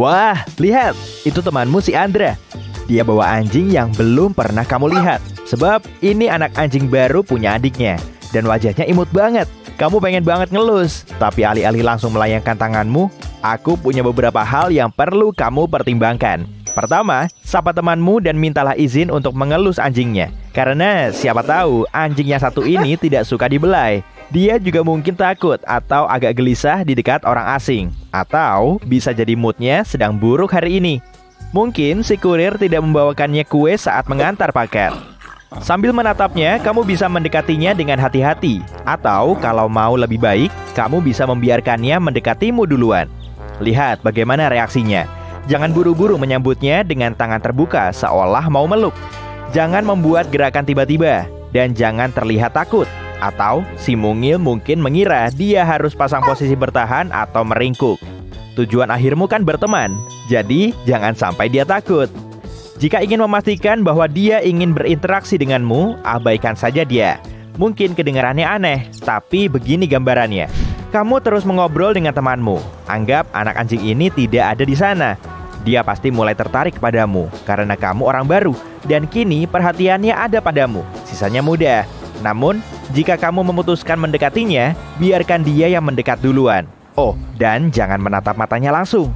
Wah, lihat, itu temanmu si Andra. Dia bawa anjing yang belum pernah kamu lihat. Sebab ini anak anjing baru punya adiknya. Dan wajahnya imut banget. Kamu pengen banget ngelus. Tapi alih-alih langsung melayangkan tanganmu, aku punya beberapa hal yang perlu kamu pertimbangkan. Pertama, sapa temanmu dan mintalah izin untuk mengelus anjingnya. Karena siapa tahu anjing yang satu ini tidak suka dibelai. Dia juga mungkin takut atau agak gelisah di dekat orang asing. Atau bisa jadi moodnya sedang buruk hari ini. Mungkin si kurir tidak membawakannya kue saat mengantar paket. Sambil menatapnya, kamu bisa mendekatinya dengan hati-hati. Atau kalau mau lebih baik, kamu bisa membiarkannya mendekatimu duluan. Lihat bagaimana reaksinya. Jangan buru-buru menyambutnya dengan tangan terbuka seolah mau meluk. Jangan membuat gerakan tiba-tiba. Dan jangan terlihat takut. Atau si mungil mungkin mengira dia harus pasang posisi bertahan atau meringkuk. Tujuan akhirmu kan berteman. Jadi jangan sampai dia takut. Jika ingin memastikan bahwa dia ingin berinteraksi denganmu, abaikan saja dia. Mungkin kedengarannya aneh, tapi begini gambarannya. Kamu terus mengobrol dengan temanmu. Anggap anak anjing ini tidak ada di sana. Dia pasti mulai tertarik kepadamu karena kamu orang baru. Dan kini perhatiannya ada padamu. Sisanya mudah. Namun, jika kamu memutuskan mendekatinya, biarkan dia yang mendekat duluan. Oh, dan jangan menatap matanya langsung.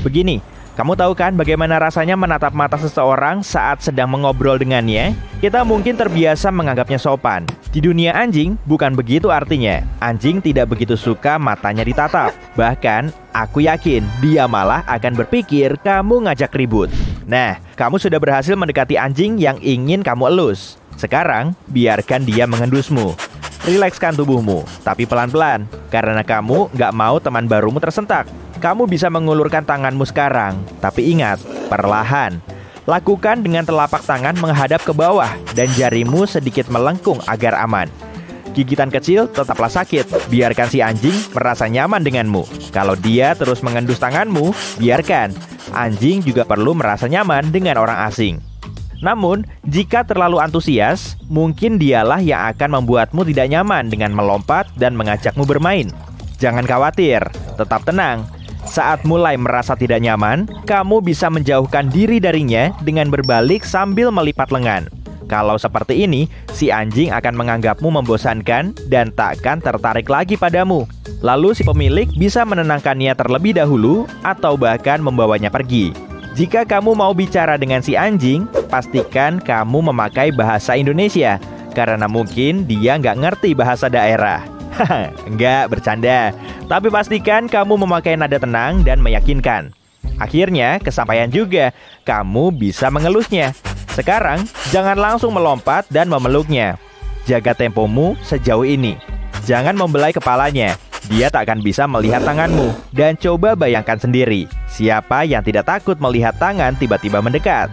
Begini. Kamu tahu kan bagaimana rasanya menatap mata seseorang saat sedang mengobrol dengannya? Kita mungkin terbiasa menganggapnya sopan. Di dunia anjing, bukan begitu artinya. Anjing tidak begitu suka matanya ditatap. Bahkan, aku yakin dia malah akan berpikir kamu ngajak ribut. Nah, kamu sudah berhasil mendekati anjing yang ingin kamu elus. Sekarang, biarkan dia mengendusmu. Rilekskan tubuhmu, tapi pelan-pelan. Karena kamu gak mau teman barumu tersentak. Kamu bisa mengulurkan tanganmu sekarang, tapi ingat, perlahan. Lakukan dengan telapak tangan menghadap ke bawah dan jarimu sedikit melengkung agar aman. Gigitan kecil tetaplah sakit, biarkan si anjing merasa nyaman denganmu. Kalau dia terus mengendus tanganmu, biarkan. Anjing juga perlu merasa nyaman dengan orang asing. Namun, jika terlalu antusias, mungkin dialah yang akan membuatmu tidak nyaman dengan melompat dan mengajakmu bermain. Jangan khawatir, tetap tenang. Saat mulai merasa tidak nyaman, kamu bisa menjauhkan diri darinya dengan berbalik sambil melipat lengan. Kalau seperti ini, si anjing akan menganggapmu membosankan dan takkan tertarik lagi padamu. Lalu si pemilik bisa menenangkannya terlebih dahulu atau bahkan membawanya pergi. Jika kamu mau bicara dengan si anjing, pastikan kamu memakai bahasa Indonesia. Karena mungkin dia nggak ngerti bahasa daerah. Enggak, bercanda. Tapi pastikan kamu memakai nada tenang dan meyakinkan. Akhirnya, kesampaian juga. Kamu bisa mengelusnya. Sekarang, jangan langsung melompat dan memeluknya. Jaga tempomu sejauh ini. Jangan membelai kepalanya. Dia tak akan bisa melihat tanganmu. Dan coba bayangkan sendiri, siapa yang tidak takut melihat tangan tiba-tiba mendekat?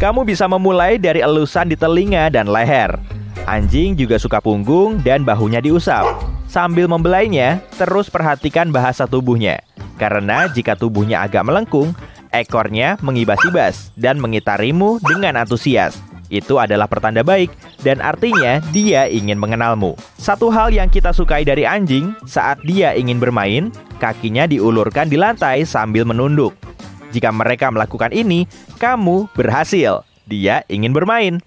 Kamu bisa memulai dari elusan di telinga dan leher. Anjing juga suka punggung dan bahunya diusap. Sambil membelainya, terus perhatikan bahasa tubuhnya. Karena jika tubuhnya agak melengkung, ekornya mengibas-ibas dan mengitarimu dengan antusias. Itu adalah pertanda baik dan artinya dia ingin mengenalmu. Satu hal yang kita sukai dari anjing, saat dia ingin bermain, kakinya diulurkan di lantai sambil menunduk. Jika mereka melakukan ini, kamu berhasil. Dia ingin bermain.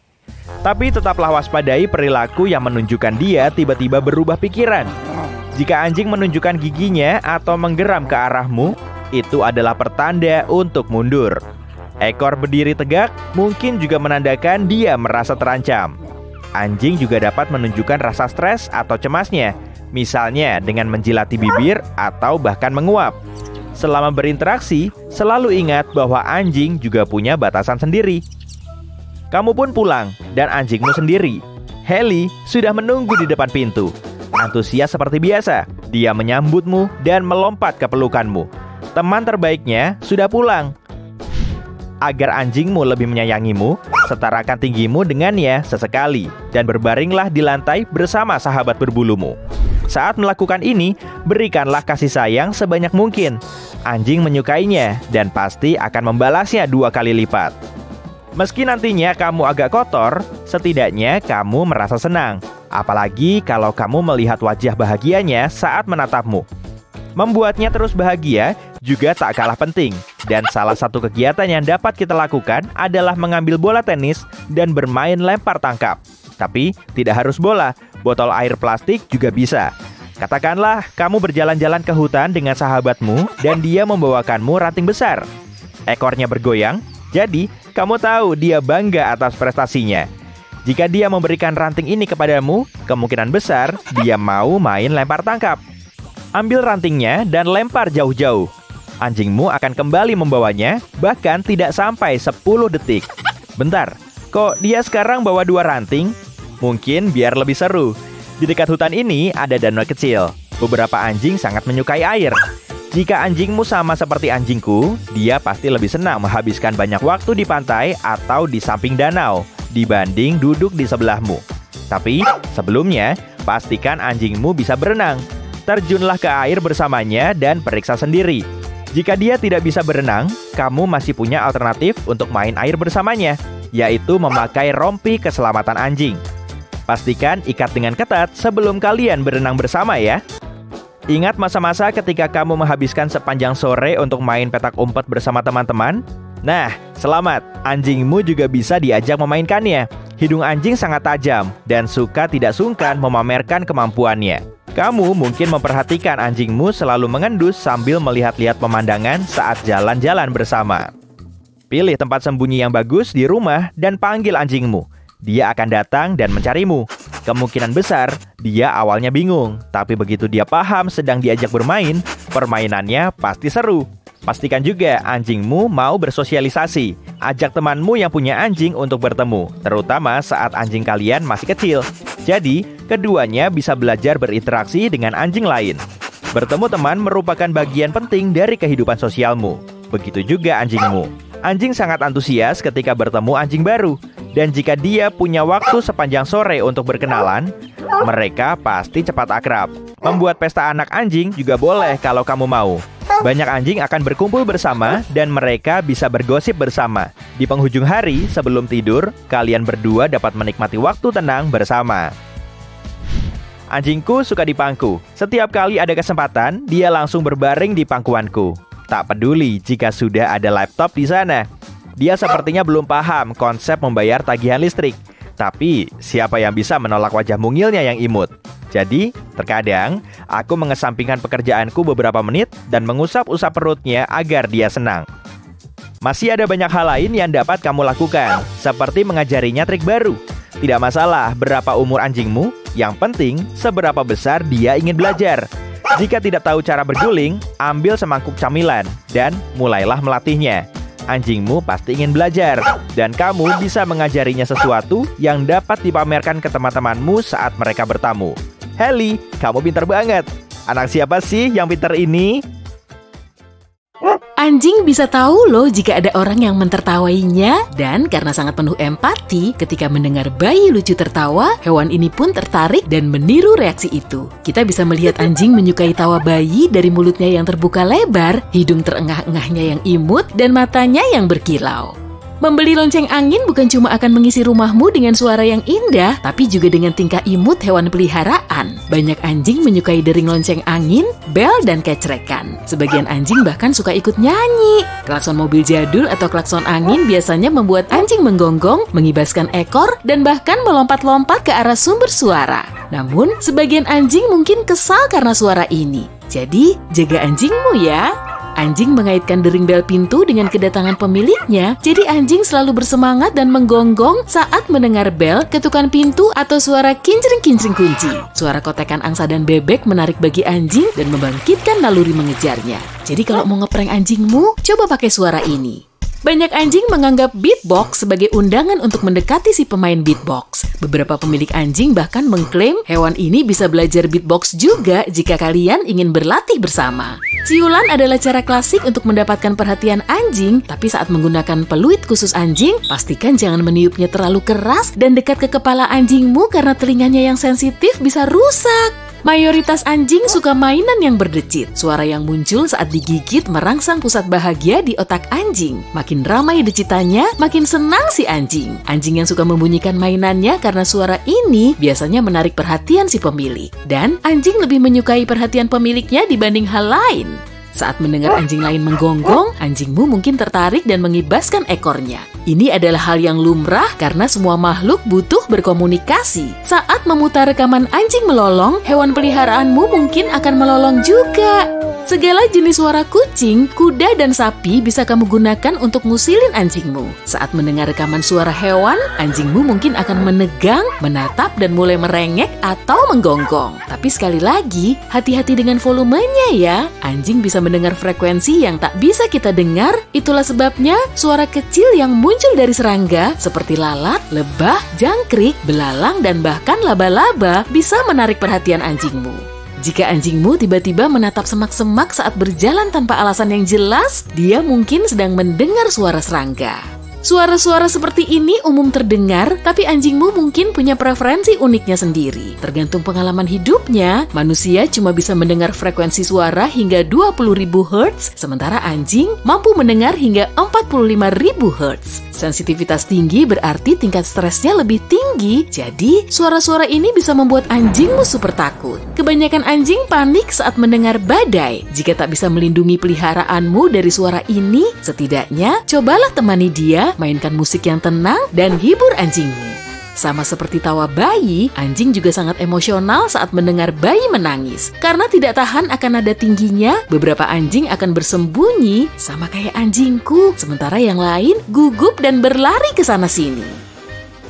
Tapi tetaplah waspadai perilaku yang menunjukkan dia tiba-tiba berubah pikiran. Jika anjing menunjukkan giginya atau menggeram ke arahmu, itu adalah pertanda untuk mundur. Ekor berdiri tegak mungkin juga menandakan dia merasa terancam. Anjing juga dapat menunjukkan rasa stres atau cemasnya, misalnya dengan menjilati bibir atau bahkan menguap. Selama berinteraksi, selalu ingat bahwa anjing juga punya batasan sendiri. Kamu pun pulang, dan anjingmu sendiri. Heli sudah menunggu di depan pintu. Antusias seperti biasa, dia menyambutmu dan melompat ke pelukanmu. Teman terbaiknya sudah pulang. Agar anjingmu lebih menyayangimu, setarakan tinggimu dengannya sesekali, dan berbaringlah di lantai bersama sahabat berbulumu. Saat melakukan ini, berikanlah kasih sayang sebanyak mungkin. Anjing menyukainya, dan pasti akan membalasnya 2 kali lipat. Meski nantinya kamu agak kotor, setidaknya kamu merasa senang. Apalagi kalau kamu melihat wajah bahagianya saat menatapmu. Membuatnya terus bahagia juga tak kalah penting. Dan salah satu kegiatan yang dapat kita lakukan adalah mengambil bola tenis dan bermain lempar tangkap. Tapi tidak harus bola, botol air plastik juga bisa. Katakanlah kamu berjalan-jalan ke hutan dengan sahabatmu dan dia membawakanmu ranting besar. Ekornya bergoyang, jadi kamu tahu dia bangga atas prestasinya. Jika dia memberikan ranting ini kepadamu, kemungkinan besar dia mau main lempar tangkap. Ambil rantingnya dan lempar jauh-jauh. Anjingmu akan kembali membawanya, bahkan tidak sampai 10 detik. Bentar, kok dia sekarang bawa 2 ranting? Mungkin biar lebih seru. Di dekat hutan ini ada danau kecil. Beberapa anjing sangat menyukai air. Jika anjingmu sama seperti anjingku, dia pasti lebih senang menghabiskan banyak waktu di pantai atau di samping danau dibanding duduk di sebelahmu. Tapi sebelumnya, pastikan anjingmu bisa berenang. Terjunlah ke air bersamanya dan periksa sendiri. Jika dia tidak bisa berenang, kamu masih punya alternatif untuk main air bersamanya, yaitu memakai rompi keselamatan anjing. Pastikan ikat dengan ketat sebelum kalian berenang bersama ya. Ingat masa-masa ketika kamu menghabiskan sepanjang sore untuk main petak umpet bersama teman-teman? Nah, selamat, anjingmu juga bisa diajak memainkannya. Hidung anjing sangat tajam dan suka tidak sungkan memamerkan kemampuannya. Kamu mungkin memperhatikan anjingmu selalu mengendus sambil melihat-lihat pemandangan saat jalan-jalan bersama. Pilih tempat sembunyi yang bagus di rumah dan panggil anjingmu. Dia akan datang dan mencarimu. Kemungkinan besar dia awalnya bingung, tapi begitu dia paham sedang diajak bermain, permainannya pasti seru. Pastikan juga anjingmu mau bersosialisasi. Ajak temanmu yang punya anjing untuk bertemu, terutama saat anjing kalian masih kecil. Jadi, keduanya bisa belajar berinteraksi dengan anjing lain. Bertemu teman merupakan bagian penting dari kehidupan sosialmu. Begitu juga anjingmu. Anjing sangat antusias ketika bertemu anjing baru. Dan jika dia punya waktu sepanjang sore untuk berkenalan, mereka pasti cepat akrab. Membuat pesta anak anjing juga boleh kalau kamu mau. Banyak anjing akan berkumpul bersama dan mereka bisa bergosip bersama. Di penghujung hari sebelum tidur, kalian berdua dapat menikmati waktu tenang bersama. Anjingku suka dipangku. Setiap kali ada kesempatan, dia langsung berbaring di pangkuanku. Tak peduli jika sudah ada laptop di sana. Dia sepertinya belum paham konsep membayar tagihan listrik. Tapi, siapa yang bisa menolak wajah mungilnya yang imut? Jadi, terkadang aku mengesampingkan pekerjaanku beberapa menit dan mengusap-usap perutnya agar dia senang. Masih ada banyak hal lain yang dapat kamu lakukan, seperti mengajarinya trik baru. Tidak masalah berapa umur anjingmu, yang penting seberapa besar dia ingin belajar. Jika tidak tahu cara berguling, ambil semangkuk camilan dan mulailah melatihnya. Anjingmu pasti ingin belajar, dan kamu bisa mengajarinya sesuatu yang dapat dipamerkan ke teman-temanmu saat mereka bertamu. Heli, kamu pintar banget. Anak siapa sih yang pintar ini? Anjing bisa tahu loh jika ada orang yang mentertawainya, dan karena sangat penuh empati, ketika mendengar bayi lucu tertawa, hewan ini pun tertarik dan meniru reaksi itu. Kita bisa melihat anjing menyukai tawa bayi dari mulutnya yang terbuka lebar, hidung terengah-engahnya yang imut, dan matanya yang berkilau. Membeli lonceng angin bukan cuma akan mengisi rumahmu dengan suara yang indah, tapi juga dengan tingkah imut hewan peliharaan. Banyak anjing menyukai dering lonceng angin, bel, dan kecrekan. Sebagian anjing bahkan suka ikut nyanyi. Klakson mobil jadul atau klakson angin biasanya membuat anjing menggonggong, mengibaskan ekor, dan bahkan melompat-lompat ke arah sumber suara. Namun, sebagian anjing mungkin kesal karena suara ini. Jadi, jaga anjingmu ya. Anjing mengaitkan dering bel pintu dengan kedatangan pemiliknya, jadi anjing selalu bersemangat dan menggonggong saat mendengar bel, ketukan pintu, atau suara kincring-kincring kunci. Suara kotekan angsa dan bebek menarik bagi anjing dan membangkitkan naluri mengejarnya. Jadi kalau mau ngeprank anjingmu, coba pakai suara ini. Banyak anjing menganggap beatbox sebagai undangan untuk mendekati si pemain beatbox. Beberapa pemilik anjing bahkan mengklaim hewan ini bisa belajar beatbox juga jika kalian ingin berlatih bersama. Ciulan adalah cara klasik untuk mendapatkan perhatian anjing, tapi saat menggunakan peluit khusus anjing, pastikan jangan meniupnya terlalu keras dan dekat ke kepala anjingmu karena telinganya yang sensitif bisa rusak. Mayoritas anjing suka mainan yang berdecit. Suara yang muncul saat digigit merangsang pusat bahagia di otak anjing. Makin ramai decitannya, makin senang si anjing. Anjing yang suka membunyikan mainannya karena suara ini biasanya menarik perhatian si pemilik. Dan anjing lebih menyukai perhatian pemiliknya dibanding hal lain. Saat mendengar anjing lain menggonggong, anjingmu mungkin tertarik dan mengibaskan ekornya. Ini adalah hal yang lumrah karena semua makhluk butuh berkomunikasi. Saat memutar rekaman anjing melolong, hewan peliharaanmu mungkin akan melolong juga. Segala jenis suara kucing, kuda, dan sapi bisa kamu gunakan untuk ngusilin anjingmu. Saat mendengar rekaman suara hewan, anjingmu mungkin akan menegang, menatap, dan mulai merengek atau menggonggong. Tapi sekali lagi, hati-hati dengan volumenya ya. Anjing bisa mendengar frekuensi yang tak bisa kita dengar. Itulah sebabnya suara kecil yang muncul dari serangga seperti lalat, lebah, jangkrik, belalang, dan bahkan laba-laba bisa menarik perhatian anjingmu. Jika anjingmu tiba-tiba menatap semak-semak saat berjalan tanpa alasan yang jelas, dia mungkin sedang mendengar suara serangga. Suara-suara seperti ini umum terdengar, tapi anjingmu mungkin punya preferensi uniknya sendiri. Tergantung pengalaman hidupnya, manusia cuma bisa mendengar frekuensi suara hingga 20.000 Hz, sementara anjing mampu mendengar hingga 45.000 Hz. Sensitivitas tinggi berarti tingkat stresnya lebih tinggi, jadi suara-suara ini bisa membuat anjingmu super takut. Kebanyakan anjing panik saat mendengar badai. Jika tak bisa melindungi peliharaanmu dari suara ini, setidaknya cobalah temani dia, mainkan musik yang tenang, dan hibur anjingmu. Sama seperti tawa bayi, anjing juga sangat emosional saat mendengar bayi menangis. Karena tidak tahan akan nada tingginya, beberapa anjing akan bersembunyi sama kayak anjingku, sementara yang lain gugup dan berlari ke sana-sini.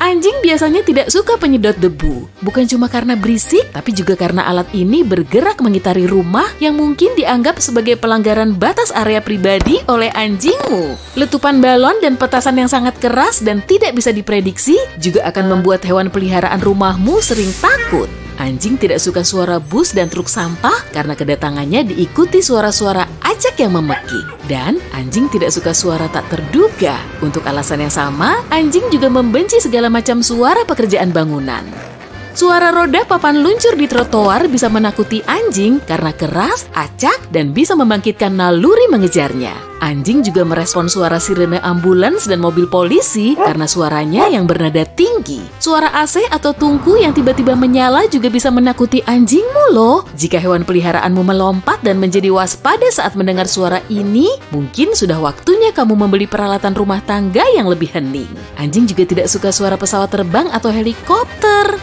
Anjing biasanya tidak suka penyedot debu, bukan cuma karena berisik, tapi juga karena alat ini bergerak mengitari rumah yang mungkin dianggap sebagai pelanggaran batas area pribadi oleh anjingmu. Letupan balon dan petasan yang sangat keras dan tidak bisa diprediksi juga akan membuat hewan peliharaan rumahmu sering takut. Anjing tidak suka suara bus dan truk sampah karena kedatangannya diikuti suara-suara acak yang memekik. Dan anjing tidak suka suara tak terduga. Untuk alasan yang sama, anjing juga membenci segala macam suara pekerjaan bangunan. Suara roda papan luncur di trotoar bisa menakuti anjing karena keras, acak, dan bisa membangkitkan naluri mengejarnya. Anjing juga merespon suara sirene ambulans dan mobil polisi karena suaranya yang bernada tinggi. Suara AC atau tungku yang tiba-tiba menyala juga bisa menakuti anjingmu loh. Jika hewan peliharaanmu melompat dan menjadi waspada saat mendengar suara ini, mungkin sudah waktunya kamu membeli peralatan rumah tangga yang lebih hening. Anjing juga tidak suka suara pesawat terbang atau helikopter.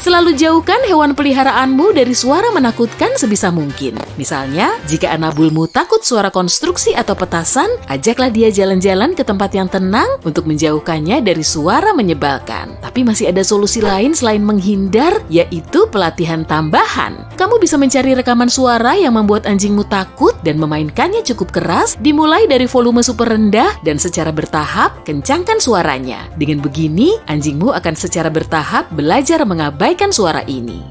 Selalu jauhkan hewan peliharaanmu dari suara menakutkan sebisa mungkin. Misalnya, jika anabulmu takut suara konstruksi atau petasan, ajaklah dia jalan-jalan ke tempat yang tenang untuk menjauhkannya dari suara menyebalkan. Tapi masih ada solusi lain selain menghindar, yaitu pelatihan tambahan. Kamu bisa mencari rekaman suara yang membuat anjingmu takut dan memainkannya cukup keras, dimulai dari volume super rendah dan secara bertahap kencangkan suaranya. Dengan begini, anjingmu akan secara bertahap belajar mengabaikan suara ini.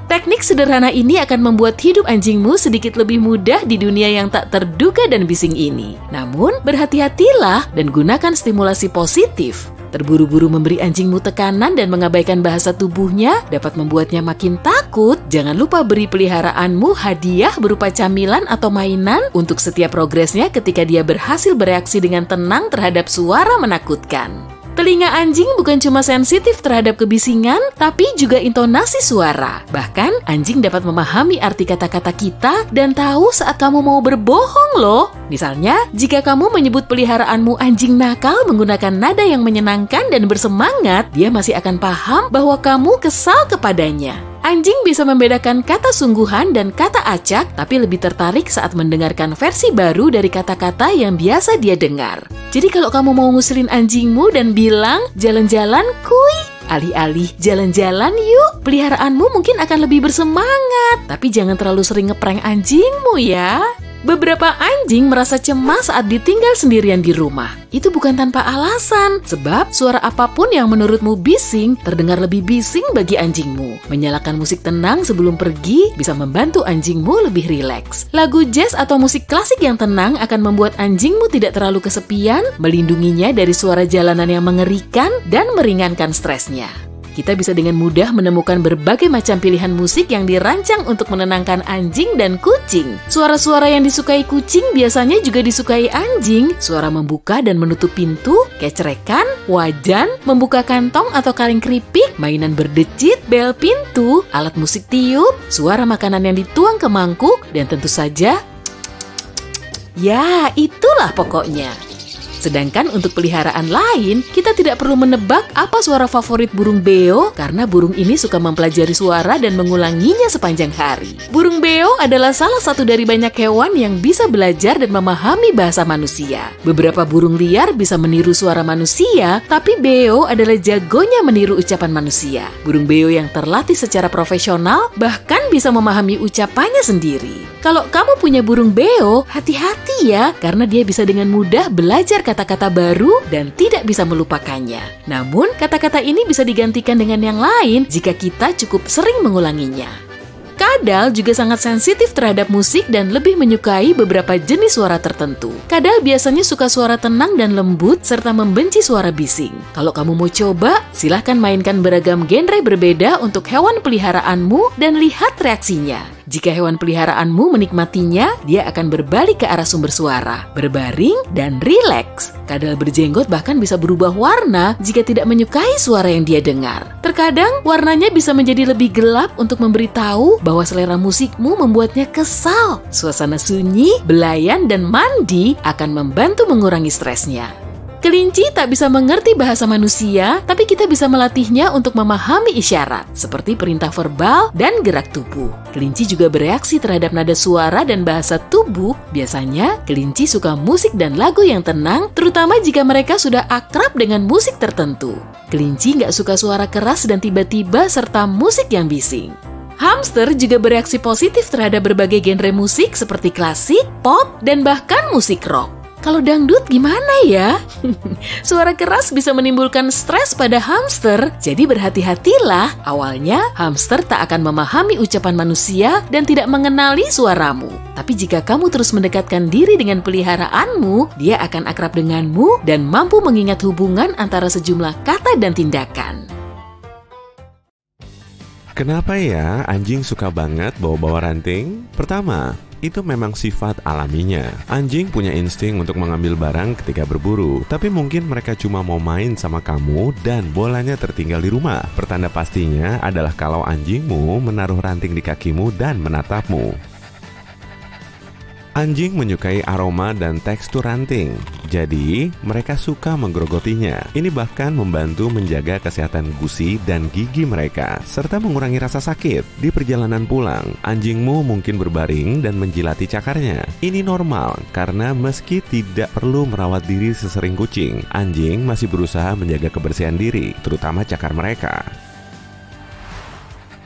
Teknik sederhana ini akan membuat hidup anjingmu sedikit lebih mudah di dunia yang tak terduga dan bising ini. Namun, berhati-hatilah dan gunakan stimulasi positif. Terburu-buru memberi anjingmu tekanan dan mengabaikan bahasa tubuhnya dapat membuatnya makin takut. Jangan lupa beri peliharaanmu hadiah berupa camilan atau mainan untuk setiap progresnya ketika dia berhasil bereaksi dengan tenang terhadap suara menakutkan. Telinga anjing bukan cuma sensitif terhadap kebisingan, tapi juga intonasi suara. Bahkan, anjing dapat memahami arti kata-kata kita dan tahu saat kamu mau berbohong loh. Misalnya, jika kamu menyebut peliharaanmu anjing nakal menggunakan nada yang menyenangkan dan bersemangat, dia masih akan paham bahwa kamu kesal kepadanya. Anjing bisa membedakan kata sungguhan dan kata acak, tapi lebih tertarik saat mendengarkan versi baru dari kata-kata yang biasa dia dengar. Jadi kalau kamu mau ngusilin anjingmu dan bilang, jalan-jalan kuy, alih-alih jalan-jalan yuk, peliharaanmu mungkin akan lebih bersemangat. Tapi jangan terlalu sering ngeprank anjingmu ya. Beberapa anjing merasa cemas saat ditinggal sendirian di rumah. Itu bukan tanpa alasan, sebab suara apapun yang menurutmu bising terdengar lebih bising bagi anjingmu. Menyalakan musik tenang sebelum pergi bisa membantu anjingmu lebih rileks. Lagu jazz atau musik klasik yang tenang akan membuat anjingmu tidak terlalu kesepian, melindunginya dari suara jalanan yang mengerikan, dan meringankan stresnya. Kita bisa dengan mudah menemukan berbagai macam pilihan musik yang dirancang untuk menenangkan anjing dan kucing. Suara-suara yang disukai kucing biasanya juga disukai anjing. Suara membuka dan menutup pintu, kecerekan, wajan, membuka kantong atau kaleng keripik, mainan berdecit, bel pintu, alat musik tiup, suara makanan yang dituang ke mangkuk, dan tentu saja Ya, itulah pokoknya. Sedangkan untuk peliharaan lain, kita tidak perlu menebak apa suara favorit burung beo karena burung ini suka mempelajari suara dan mengulanginya sepanjang hari. Burung beo adalah salah satu dari banyak hewan yang bisa belajar dan memahami bahasa manusia. Beberapa burung liar bisa meniru suara manusia, tapi beo adalah jagonya meniru ucapan manusia. Burung beo yang terlatih secara profesional bahkan bisa memahami ucapannya sendiri. Kalau kamu punya burung beo, hati-hati ya, karena dia bisa dengan mudah belajar kata-kata baru dan tidak bisa melupakannya. Namun, kata-kata ini bisa digantikan dengan yang lain jika kita cukup sering mengulanginya. Kadal juga sangat sensitif terhadap musik dan lebih menyukai beberapa jenis suara tertentu. Kadal biasanya suka suara tenang dan lembut serta membenci suara bising. Kalau kamu mau coba, silahkan mainkan beragam genre berbeda untuk hewan peliharaanmu dan lihat reaksinya. Jika hewan peliharaanmu menikmatinya, dia akan berbalik ke arah sumber suara, berbaring, dan rileks. Kadal berjenggot bahkan bisa berubah warna jika tidak menyukai suara yang dia dengar. Terkadang, warnanya bisa menjadi lebih gelap untuk memberitahu bahwa selera musikmu membuatnya kesal. Suasana sunyi, belayan, dan mandi akan membantu mengurangi stresnya. Kelinci tak bisa mengerti bahasa manusia, tapi kita bisa melatihnya untuk memahami isyarat, seperti perintah verbal dan gerak tubuh. Kelinci juga bereaksi terhadap nada suara dan bahasa tubuh. Biasanya, kelinci suka musik dan lagu yang tenang, terutama jika mereka sudah akrab dengan musik tertentu. Kelinci nggak suka suara keras dan tiba-tiba serta musik yang bising. Hamster juga bereaksi positif terhadap berbagai genre musik seperti klasik, pop, dan bahkan musik rock. Kalau dangdut gimana ya? Suara keras bisa menimbulkan stres pada hamster, jadi berhati-hatilah. Awalnya, hamster tak akan memahami ucapan manusia dan tidak mengenali suaramu. Tapi jika kamu terus mendekatkan diri dengan peliharaanmu, dia akan akrab denganmu dan mampu mengingat hubungan antara sejumlah kata dan tindakan. Kenapa ya anjing suka banget bawa-bawa ranting? Pertama, itu memang sifat alaminya. Anjing punya insting untuk mengambil barang ketika berburu, tapi mungkin mereka cuma mau main sama kamu dan bolanya tertinggal di rumah. Pertanda pastinya adalah kalau anjingmu menaruh ranting di kakimu dan menatapmu. Anjing menyukai aroma dan tekstur ranting, jadi mereka suka menggerogotinya. Ini bahkan membantu menjaga kesehatan gusi dan gigi mereka, serta mengurangi rasa sakit. Di perjalanan pulang, anjingmu mungkin berbaring dan menjilati cakarnya. Ini normal, karena meski tidak perlu merawat diri sesering kucing, anjing masih berusaha menjaga kebersihan diri, terutama cakar mereka.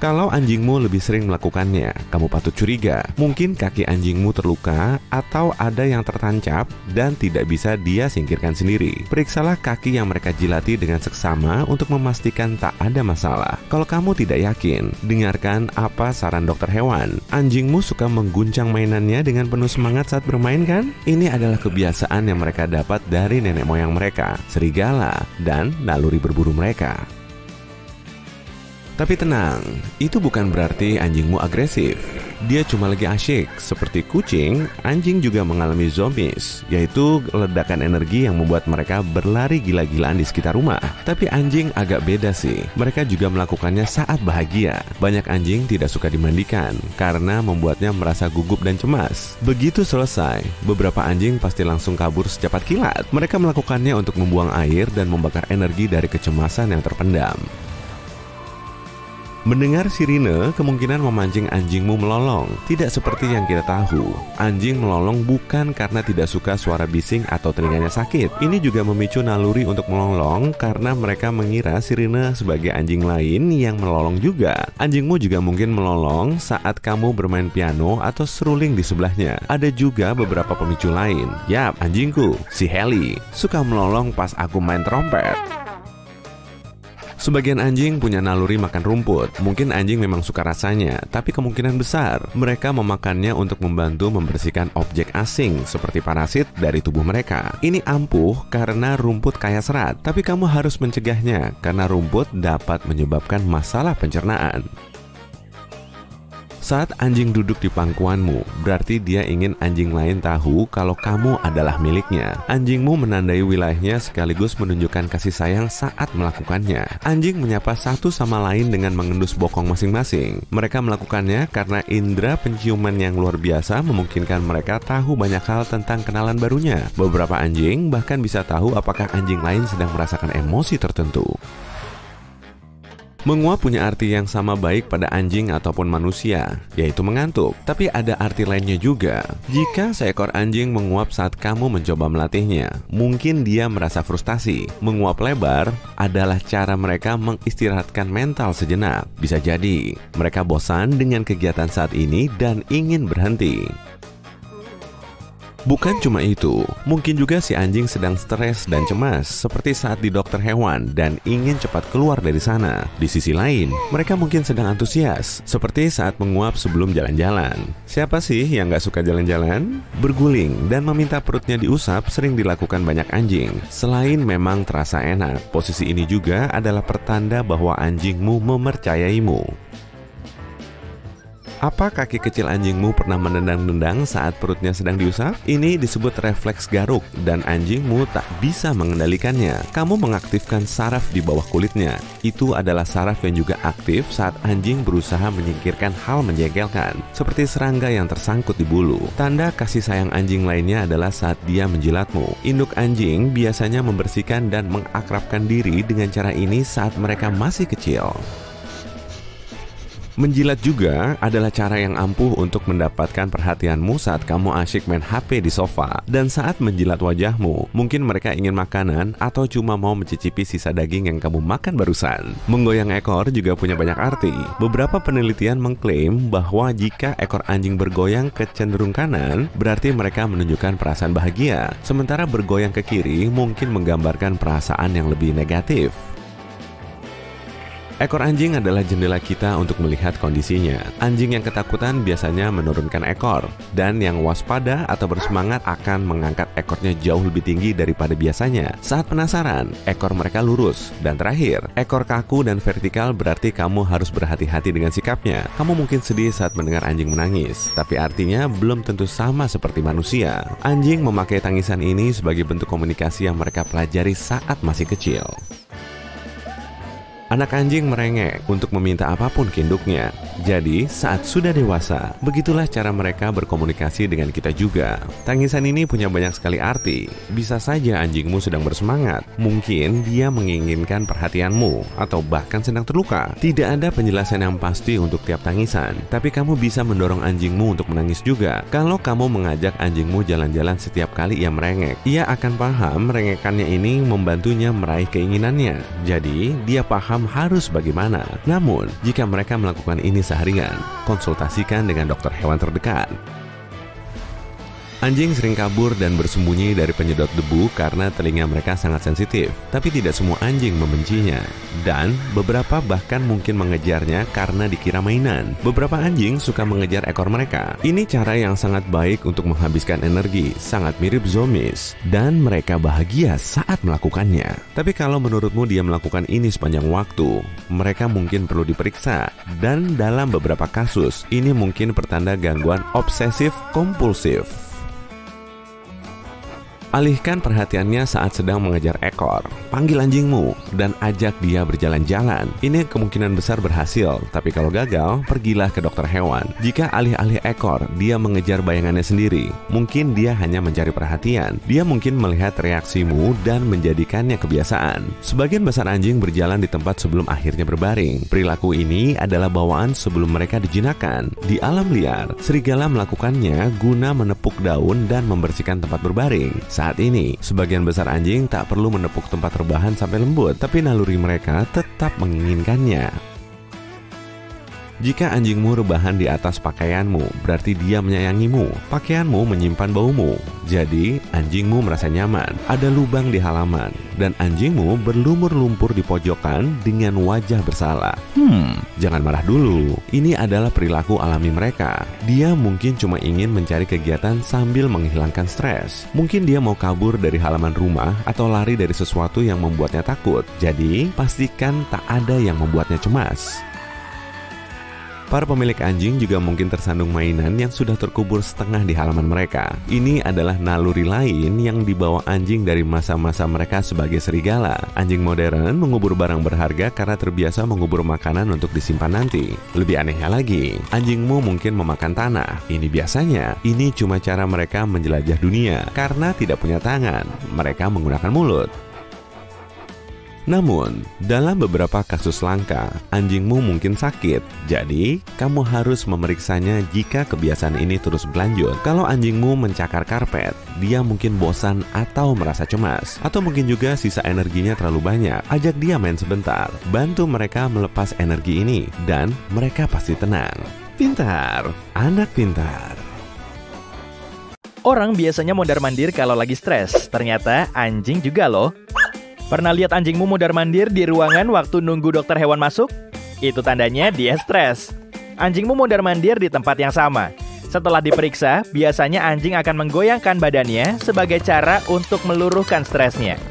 Kalau anjingmu lebih sering melakukannya, kamu patut curiga. Mungkin kaki anjingmu terluka atau ada yang tertancap dan tidak bisa dia singkirkan sendiri. Periksalah kaki yang mereka jilati dengan seksama untuk memastikan tak ada masalah. Kalau kamu tidak yakin, dengarkan apa saran dokter hewan. Anjingmu suka mengguncang mainannya dengan penuh semangat saat bermain kan? Ini adalah kebiasaan yang mereka dapat dari nenek moyang mereka, serigala, dan naluri berburu mereka. Tapi tenang, itu bukan berarti anjingmu agresif. Dia cuma lagi asyik. Seperti kucing, anjing juga mengalami zoomies, yaitu ledakan energi yang membuat mereka berlari gila-gilaan di sekitar rumah. Tapi anjing agak beda sih. Mereka juga melakukannya saat bahagia. Banyak anjing tidak suka dimandikan karena membuatnya merasa gugup dan cemas. Begitu selesai, beberapa anjing pasti langsung kabur secepat kilat. Mereka melakukannya untuk membuang air dan membakar energi dari kecemasan yang terpendam. Mendengar sirine kemungkinan memancing anjingmu melolong. Tidak seperti yang kita tahu, anjing melolong bukan karena tidak suka suara bising atau telinganya sakit. Ini juga memicu naluri untuk melolong karena mereka mengira sirine sebagai anjing lain yang melolong juga. Anjingmu juga mungkin melolong saat kamu bermain piano atau seruling di sebelahnya. Ada juga beberapa pemicu lain. Yap, anjingku, si Heli, suka melolong pas aku main trompet. Sebagian anjing punya naluri makan rumput. Mungkin anjing memang suka rasanya, tapi kemungkinan besar mereka memakannya untuk membantu membersihkan objek asing seperti parasit dari tubuh mereka. Ini ampuh karena rumput kaya serat, tapi kamu harus mencegahnya karena rumput dapat menyebabkan masalah pencernaan. Saat anjing duduk di pangkuanmu, berarti dia ingin anjing lain tahu kalau kamu adalah miliknya. Anjingmu menandai wilayahnya sekaligus menunjukkan kasih sayang saat melakukannya. Anjing menyapa satu sama lain dengan mengendus bokong masing-masing. Mereka melakukannya karena indera penciuman yang luar biasa memungkinkan mereka tahu banyak hal tentang kenalan barunya. Beberapa anjing bahkan bisa tahu apakah anjing lain sedang merasakan emosi tertentu. Menguap punya arti yang sama baik pada anjing ataupun manusia, yaitu mengantuk. Tapi ada arti lainnya juga. Jika seekor anjing menguap saat kamu mencoba melatihnya, mungkin dia merasa frustasi. Menguap lebar adalah cara mereka mengistirahatkan mental sejenak. Bisa jadi mereka bosan dengan kegiatan saat ini dan ingin berhenti. Bukan cuma itu, mungkin juga si anjing sedang stres dan cemas seperti saat di dokter hewan dan ingin cepat keluar dari sana. Di sisi lain, mereka mungkin sedang antusias seperti saat menguap sebelum jalan-jalan. Siapa sih yang gak suka jalan-jalan? Berguling dan meminta perutnya diusap sering dilakukan banyak anjing. Selain memang terasa enak, posisi ini juga adalah pertanda bahwa anjingmu mempercayaimu. Apa kaki kecil anjingmu pernah menendang-nendang saat perutnya sedang diusap? Ini disebut refleks garuk dan anjingmu tak bisa mengendalikannya. Kamu mengaktifkan saraf di bawah kulitnya. Itu adalah saraf yang juga aktif saat anjing berusaha menyingkirkan hal menjengkelkan, seperti serangga yang tersangkut di bulu. Tanda kasih sayang anjing lainnya adalah saat dia menjilatmu. Induk anjing biasanya membersihkan dan mengakrabkan diri dengan cara ini saat mereka masih kecil. Menjilat juga adalah cara yang ampuh untuk mendapatkan perhatianmu saat kamu asyik main HP di sofa. Dan saat menjilat wajahmu, mungkin mereka ingin makanan atau cuma mau mencicipi sisa daging yang kamu makan barusan. Menggoyang ekor juga punya banyak arti. Beberapa penelitian mengklaim bahwa jika ekor anjing bergoyang ke cenderung kanan, berarti mereka menunjukkan perasaan bahagia. Sementara bergoyang ke kiri mungkin menggambarkan perasaan yang lebih negatif. Ekor anjing adalah jendela kita untuk melihat kondisinya. Anjing yang ketakutan biasanya menurunkan ekor, dan yang waspada atau bersemangat akan mengangkat ekornya jauh lebih tinggi daripada biasanya. Saat penasaran, ekor mereka lurus. Dan terakhir, ekor kaku dan vertikal berarti kamu harus berhati-hati dengan sikapnya. Kamu mungkin sedih saat mendengar anjing menangis, tapi artinya belum tentu sama seperti manusia. Anjing memakai tangisan ini sebagai bentuk komunikasi yang mereka pelajari saat masih kecil. Anak anjing merengek untuk meminta apapun ke induknya. Jadi, saat sudah dewasa, begitulah cara mereka berkomunikasi dengan kita juga. Tangisan ini punya banyak sekali arti. Bisa saja anjingmu sedang bersemangat. Mungkin dia menginginkan perhatianmu, atau bahkan sedang terluka. Tidak ada penjelasan yang pasti untuk tiap tangisan, tapi kamu bisa mendorong anjingmu untuk menangis juga. Kalau kamu mengajak anjingmu jalan-jalan setiap kali ia merengek, ia akan paham merengekannya ini membantunya meraih keinginannya. Jadi, dia paham harus bagaimana. Namun, jika mereka melakukan ini seharian, konsultasikan dengan dokter hewan terdekat. Anjing sering kabur dan bersembunyi dari penyedot debu karena telinga mereka sangat sensitif. Tapi tidak semua anjing membencinya. Dan beberapa bahkan mungkin mengejarnya karena dikira mainan. Beberapa anjing suka mengejar ekor mereka. Ini cara yang sangat baik untuk menghabiskan energi, sangat mirip zoomies. Dan mereka bahagia saat melakukannya. Tapi kalau menurutmu dia melakukan ini sepanjang waktu, mereka mungkin perlu diperiksa. Dan dalam beberapa kasus, ini mungkin pertanda gangguan obsesif kompulsif. Alihkan perhatiannya saat sedang mengejar ekor. Panggil anjingmu dan ajak dia berjalan-jalan. Ini kemungkinan besar berhasil, tapi kalau gagal, pergilah ke dokter hewan. Jika alih-alih ekor, dia mengejar bayangannya sendiri, mungkin dia hanya mencari perhatian. Dia mungkin melihat reaksimu dan menjadikannya kebiasaan. Sebagian besar anjing berjalan di tempat sebelum akhirnya berbaring. Perilaku ini adalah bawaan sebelum mereka dijinakkan. Di alam liar, serigala melakukannya guna menepuk daun dan membersihkan tempat berbaring. Saat ini, sebagian besar anjing tak perlu menepuk tempat rebahan sampai lembut, tapi naluri mereka tetap menginginkannya. Jika anjingmu rebahan di atas pakaianmu, berarti dia menyayangimu. Pakaianmu menyimpan baumu, jadi anjingmu merasa nyaman. Ada lubang di halaman, dan anjingmu berlumur lumpur di pojokan dengan wajah bersalah. Jangan marah dulu. Ini adalah perilaku alami mereka. Dia mungkin cuma ingin mencari kegiatan sambil menghilangkan stres. Mungkin dia mau kabur dari halaman rumah atau lari dari sesuatu yang membuatnya takut. Jadi, pastikan tak ada yang membuatnya cemas. Para pemilik anjing juga mungkin tersandung mainan yang sudah terkubur setengah di halaman mereka. Ini adalah naluri lain yang dibawa anjing dari masa-masa mereka sebagai serigala. Anjing modern mengubur barang berharga karena terbiasa mengubur makanan untuk disimpan nanti. Lebih anehnya lagi, anjingmu mungkin memakan tanah. Ini biasanya, ini cuma cara mereka menjelajah dunia. Karena tidak punya tangan, mereka menggunakan mulut. Namun, dalam beberapa kasus langka, anjingmu mungkin sakit. Jadi, kamu harus memeriksanya jika kebiasaan ini terus berlanjut. Kalau anjingmu mencakar karpet, dia mungkin bosan atau merasa cemas. Atau mungkin juga sisa energinya terlalu banyak. Ajak dia main sebentar. Bantu mereka melepas energi ini. Dan mereka pasti tenang. Pintar, anak pintar. Orang biasanya mondar-mandir kalau lagi stres. Ternyata anjing juga loh. Pernah lihat anjingmu mondar-mandir di ruangan waktu nunggu dokter hewan masuk? Itu tandanya dia stres. Anjingmu mondar-mandir di tempat yang sama. Setelah diperiksa, biasanya anjing akan menggoyangkan badannya sebagai cara untuk meluruhkan stresnya.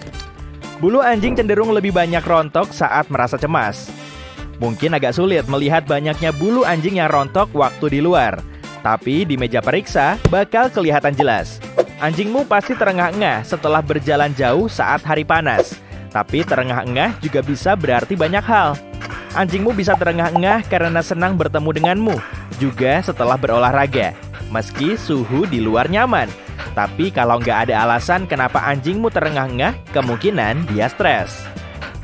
Bulu anjing cenderung lebih banyak rontok saat merasa cemas. Mungkin agak sulit melihat banyaknya bulu anjing yang rontok waktu di luar. Tapi di meja periksa bakal kelihatan jelas. Anjingmu pasti terengah-engah setelah berjalan jauh saat hari panas. Tapi terengah-engah juga bisa berarti banyak hal. Anjingmu bisa terengah-engah karena senang bertemu denganmu, juga setelah berolahraga, meski suhu di luar nyaman. Tapi kalau nggak ada alasan kenapa anjingmu terengah-engah, kemungkinan dia stres.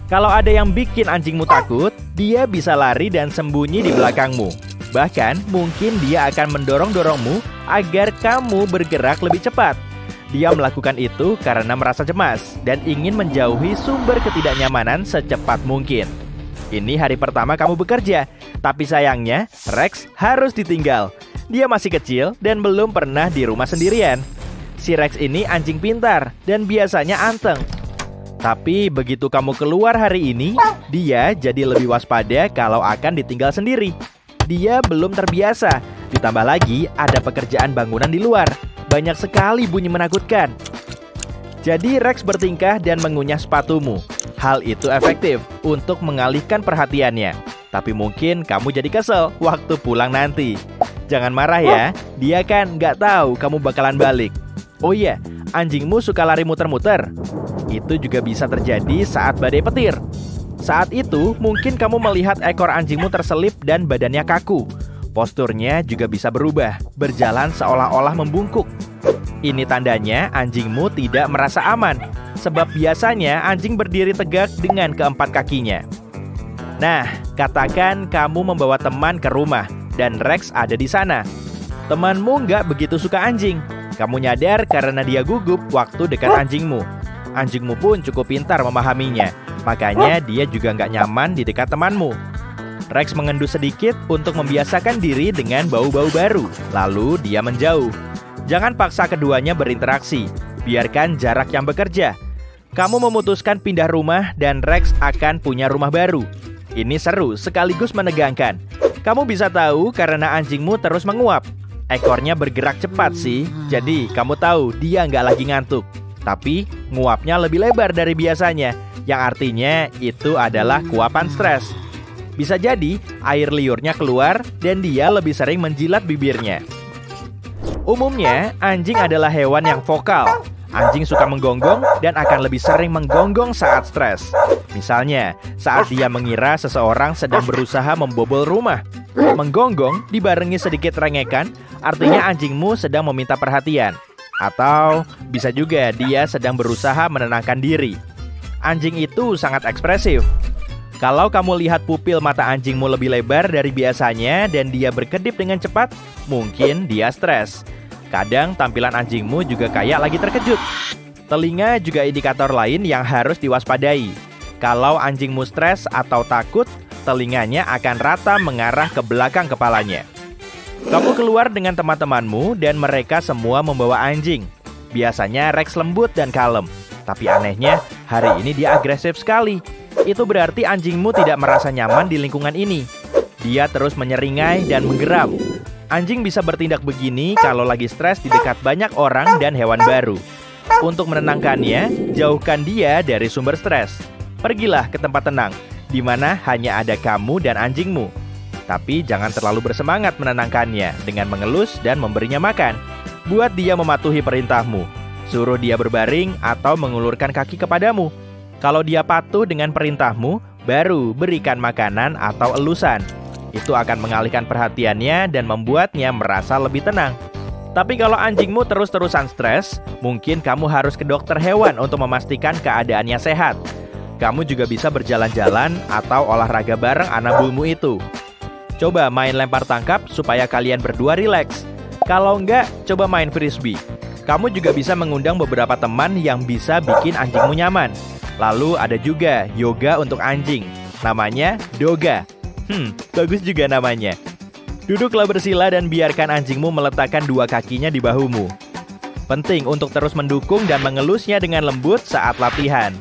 Kalau ada yang bikin anjingmu takut, dia bisa lari dan sembunyi di belakangmu. Bahkan mungkin dia akan mendorong-dorongmu agar kamu bergerak lebih cepat. Dia melakukan itu karena merasa cemas dan ingin menjauhi sumber ketidaknyamanan secepat mungkin. Ini hari pertama kamu bekerja, tapi sayangnya Rex harus ditinggal. Dia masih kecil dan belum pernah di rumah sendirian. Si Rex ini anjing pintar dan biasanya anteng. Tapi begitu kamu keluar hari ini, dia jadi lebih waspada kalau akan ditinggal sendiri. Dia belum terbiasa, ditambah lagi ada pekerjaan bangunan di luar. Banyak sekali bunyi menakutkan. Jadi Rex bertingkah dan mengunyah sepatumu. Hal itu efektif untuk mengalihkan perhatiannya. Tapi mungkin kamu jadi kesel waktu pulang nanti. Jangan marah ya, dia kan nggak tahu kamu bakalan balik. Oh iya, anjingmu suka lari muter-muter. Itu juga bisa terjadi saat badai petir. Saat itu mungkin kamu melihat ekor anjingmu terselip dan badannya kaku. Posturnya juga bisa berubah, berjalan seolah-olah membungkuk. Ini tandanya anjingmu tidak merasa aman, sebab biasanya anjing berdiri tegak dengan keempat kakinya. Nah, katakan kamu membawa teman ke rumah, dan Rex ada di sana. Temanmu nggak begitu suka anjing. Kamu nyadar karena dia gugup waktu dekat anjingmu. Anjingmu pun cukup pintar memahaminya, makanya dia juga nggak nyaman di dekat temanmu. Rex mengendus sedikit untuk membiasakan diri dengan bau-bau baru. Lalu dia menjauh. Jangan paksa keduanya berinteraksi. Biarkan jarak yang bekerja. Kamu memutuskan pindah rumah dan Rex akan punya rumah baru. Ini seru sekaligus menegangkan. Kamu bisa tahu karena anjingmu terus menguap. Ekornya bergerak cepat sih. Jadi kamu tahu dia nggak lagi ngantuk. Tapi nguapnya lebih lebar dari biasanya. Yang artinya itu adalah kuapan stres. Bisa jadi air liurnya keluar dan dia lebih sering menjilat bibirnya. Umumnya, anjing adalah hewan yang vokal. Anjing suka menggonggong dan akan lebih sering menggonggong saat stres. Misalnya, saat dia mengira seseorang sedang berusaha membobol rumah. Menggonggong dibarengi sedikit rengekan, artinya anjingmu sedang meminta perhatian. Atau bisa juga dia sedang berusaha menenangkan diri. Anjing itu sangat ekspresif. Kalau kamu lihat pupil mata anjingmu lebih lebar dari biasanya dan dia berkedip dengan cepat, mungkin dia stres. Kadang tampilan anjingmu juga kayak lagi terkejut. Telinga juga indikator lain yang harus diwaspadai. Kalau anjingmu stres atau takut, telinganya akan rata mengarah ke belakang kepalanya. Kamu keluar dengan teman-temanmu dan mereka semua membawa anjing. Biasanya Rex lembut dan kalem. Tapi anehnya, hari ini dia agresif sekali. Itu berarti anjingmu tidak merasa nyaman di lingkungan ini. Dia terus menyeringai dan menggeram. Anjing bisa bertindak begini kalau lagi stres di dekat banyak orang dan hewan baru. Untuk menenangkannya, jauhkan dia dari sumber stres. Pergilah ke tempat tenang, di mana hanya ada kamu dan anjingmu. Tapi jangan terlalu bersemangat menenangkannya dengan mengelus dan memberinya makan. Buat dia mematuhi perintahmu. Suruh dia berbaring atau mengulurkan kaki kepadamu. Kalau dia patuh dengan perintahmu, baru berikan makanan atau elusan. Itu akan mengalihkan perhatiannya dan membuatnya merasa lebih tenang. Tapi kalau anjingmu terus-terusan stres, mungkin kamu harus ke dokter hewan untuk memastikan keadaannya sehat. Kamu juga bisa berjalan-jalan atau olahraga bareng anak bulmu itu. Coba main lempar tangkap supaya kalian berdua rileks. Kalau enggak, coba main frisbee. Kamu juga bisa mengundang beberapa teman yang bisa bikin anjingmu nyaman. Lalu ada juga yoga untuk anjing. Namanya Doga. Bagus juga namanya. Duduklah bersila dan biarkan anjingmu meletakkan dua kakinya di bahumu. Penting untuk terus mendukung dan mengelusnya dengan lembut saat latihan.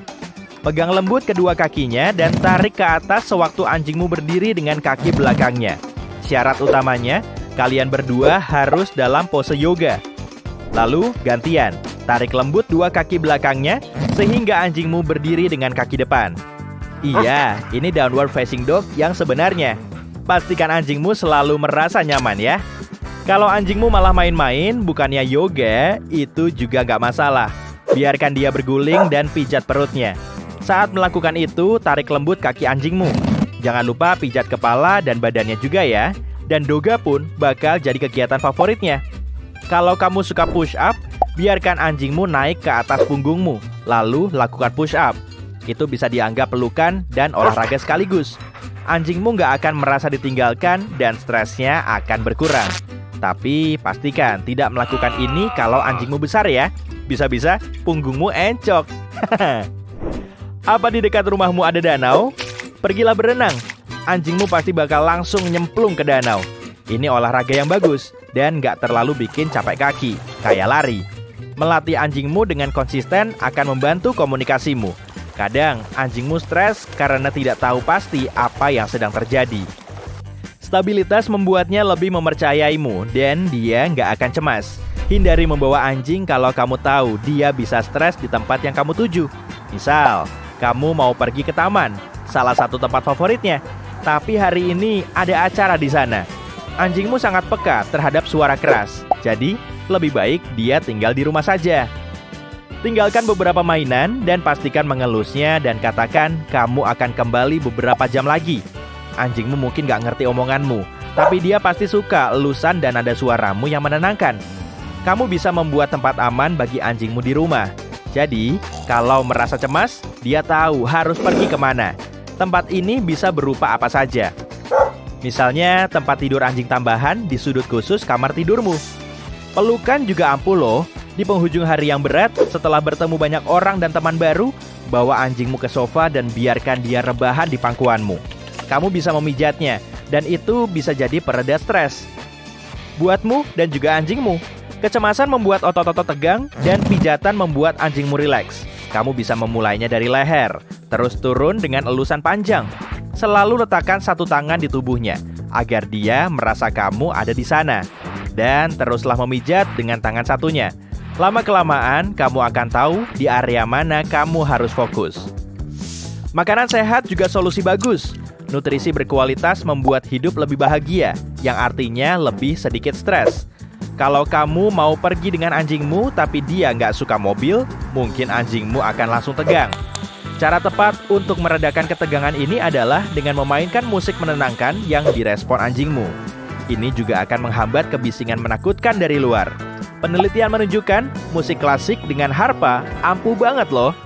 Pegang lembut kedua kakinya dan tarik ke atas sewaktu anjingmu berdiri dengan kaki belakangnya. Syarat utamanya, kalian berdua harus dalam pose yoga. Lalu gantian, tarik lembut dua kaki belakangnya sehingga anjingmu berdiri dengan kaki depan. Iya, ini downward facing dog yang sebenarnya. Pastikan anjingmu selalu merasa nyaman ya. Kalau anjingmu malah main-main, bukannya yoga, itu juga nggak masalah. Biarkan dia berguling dan pijat perutnya. Saat melakukan itu, tarik lembut kaki anjingmu. Jangan lupa pijat kepala dan badannya juga ya. Dan Doga pun bakal jadi kegiatan favoritnya. Kalau kamu suka push up, biarkan anjingmu naik ke atas punggungmu. Lalu lakukan push up. Itu bisa dianggap pelukan dan olahraga sekaligus. Anjingmu nggak akan merasa ditinggalkan dan stresnya akan berkurang. Tapi pastikan tidak melakukan ini kalau anjingmu besar ya. Bisa-bisa punggungmu encok. Apa di dekat rumahmu ada danau? Pergilah berenang. Anjingmu pasti bakal langsung nyemplung ke danau. Ini olahraga yang bagus dan nggak terlalu bikin capek kaki, kayak lari. Melatih anjingmu dengan konsisten akan membantu komunikasimu. Kadang anjingmu stres karena tidak tahu pasti apa yang sedang terjadi. Stabilitas membuatnya lebih mempercayaimu dan dia nggak akan cemas. Hindari membawa anjing kalau kamu tahu dia bisa stres di tempat yang kamu tuju. Misal, kamu mau pergi ke taman, salah satu tempat favoritnya. Tapi hari ini ada acara di sana. Anjingmu sangat peka terhadap suara keras. Jadi, lebih baik dia tinggal di rumah saja. Tinggalkan beberapa mainan dan pastikan mengelusnya dan katakan kamu akan kembali beberapa jam lagi. Anjingmu mungkin gak ngerti omonganmu, tapi dia pasti suka elusan dan nada suaramu yang menenangkan. Kamu bisa membuat tempat aman bagi anjingmu di rumah. Jadi, kalau merasa cemas, dia tahu harus pergi kemana. Tempat ini bisa berupa apa saja. Misalnya tempat tidur anjing tambahan di sudut khusus kamar tidurmu. Pelukan juga ampuh loh. Di penghujung hari yang berat, setelah bertemu banyak orang dan teman baru, bawa anjingmu ke sofa dan biarkan dia rebahan di pangkuanmu. Kamu bisa memijatnya, dan itu bisa jadi pereda stres. Buatmu dan juga anjingmu, kecemasan membuat otot-otot tegang, dan pijatan membuat anjingmu rileks. Kamu bisa memulainya dari leher, terus turun dengan elusan panjang. Selalu letakkan satu tangan di tubuhnya, agar dia merasa kamu ada di sana. Dan teruslah memijat dengan tangan satunya. Lama-kelamaan, kamu akan tahu di area mana kamu harus fokus. Makanan sehat juga solusi bagus. Nutrisi berkualitas membuat hidup lebih bahagia, yang artinya lebih sedikit stres. Kalau kamu mau pergi dengan anjingmu tapi dia nggak suka mobil, mungkin anjingmu akan langsung tegang. Cara tepat untuk meredakan ketegangan ini adalah dengan memainkan musik menenangkan yang direspon anjingmu. Ini juga akan menghambat kebisingan menakutkan dari luar. Penelitian menunjukkan musik klasik dengan harpa ampuh banget loh